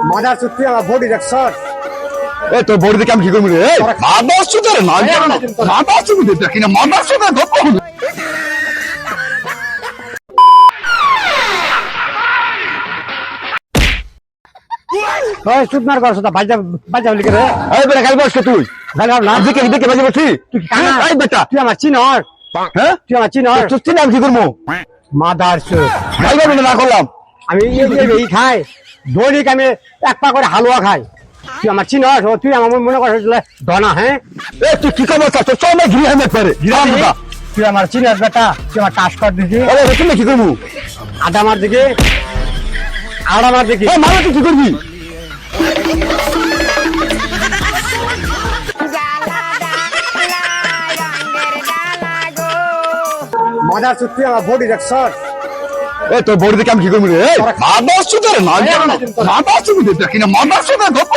মজার চুক্তি আমার বডি দেখছ এ তোর বড়ি দেখে আমি কি করবো রে মাদা আসছো তোর না মাদা আসছো দেখি না মাদা আসছো তোর গপ্প ওই চুপ মার করছ তা বাজা বাজা বলি রে এই বেটা কাল বসছ তুই গাল না দেখে দেখে বাজে বসি তুই কানা এই বেটা তুই আমার চিনর হ্যাঁ তুই আমার চিনর তুই চিনি আমি কি করবো মাদার চুপ ভাই বলবো না করলাম আমি এই খাই দৈনিক আমি এক পা করে হালুয়া খাই তুই আমার চিনর তুই আমার মনে করছ দনা হ্যাঁ এ তুই কি খবর তোর সব ঘিরে হেমে পারে তুই আমার চিনর বেটা তুই আমার টাস কর দিছি আরে তুমি কি করবো আদা মার দিকে আড়া মার দিকে এ মারা তুই কি করবি মজার চুক্তি আমার বডি দেখছ এ তোর বড়ি দেখে আমি কি করবো রে মাদা আসছো তোর না মাদা আসছো দেখি না মাদা আসছো তোর গপ্প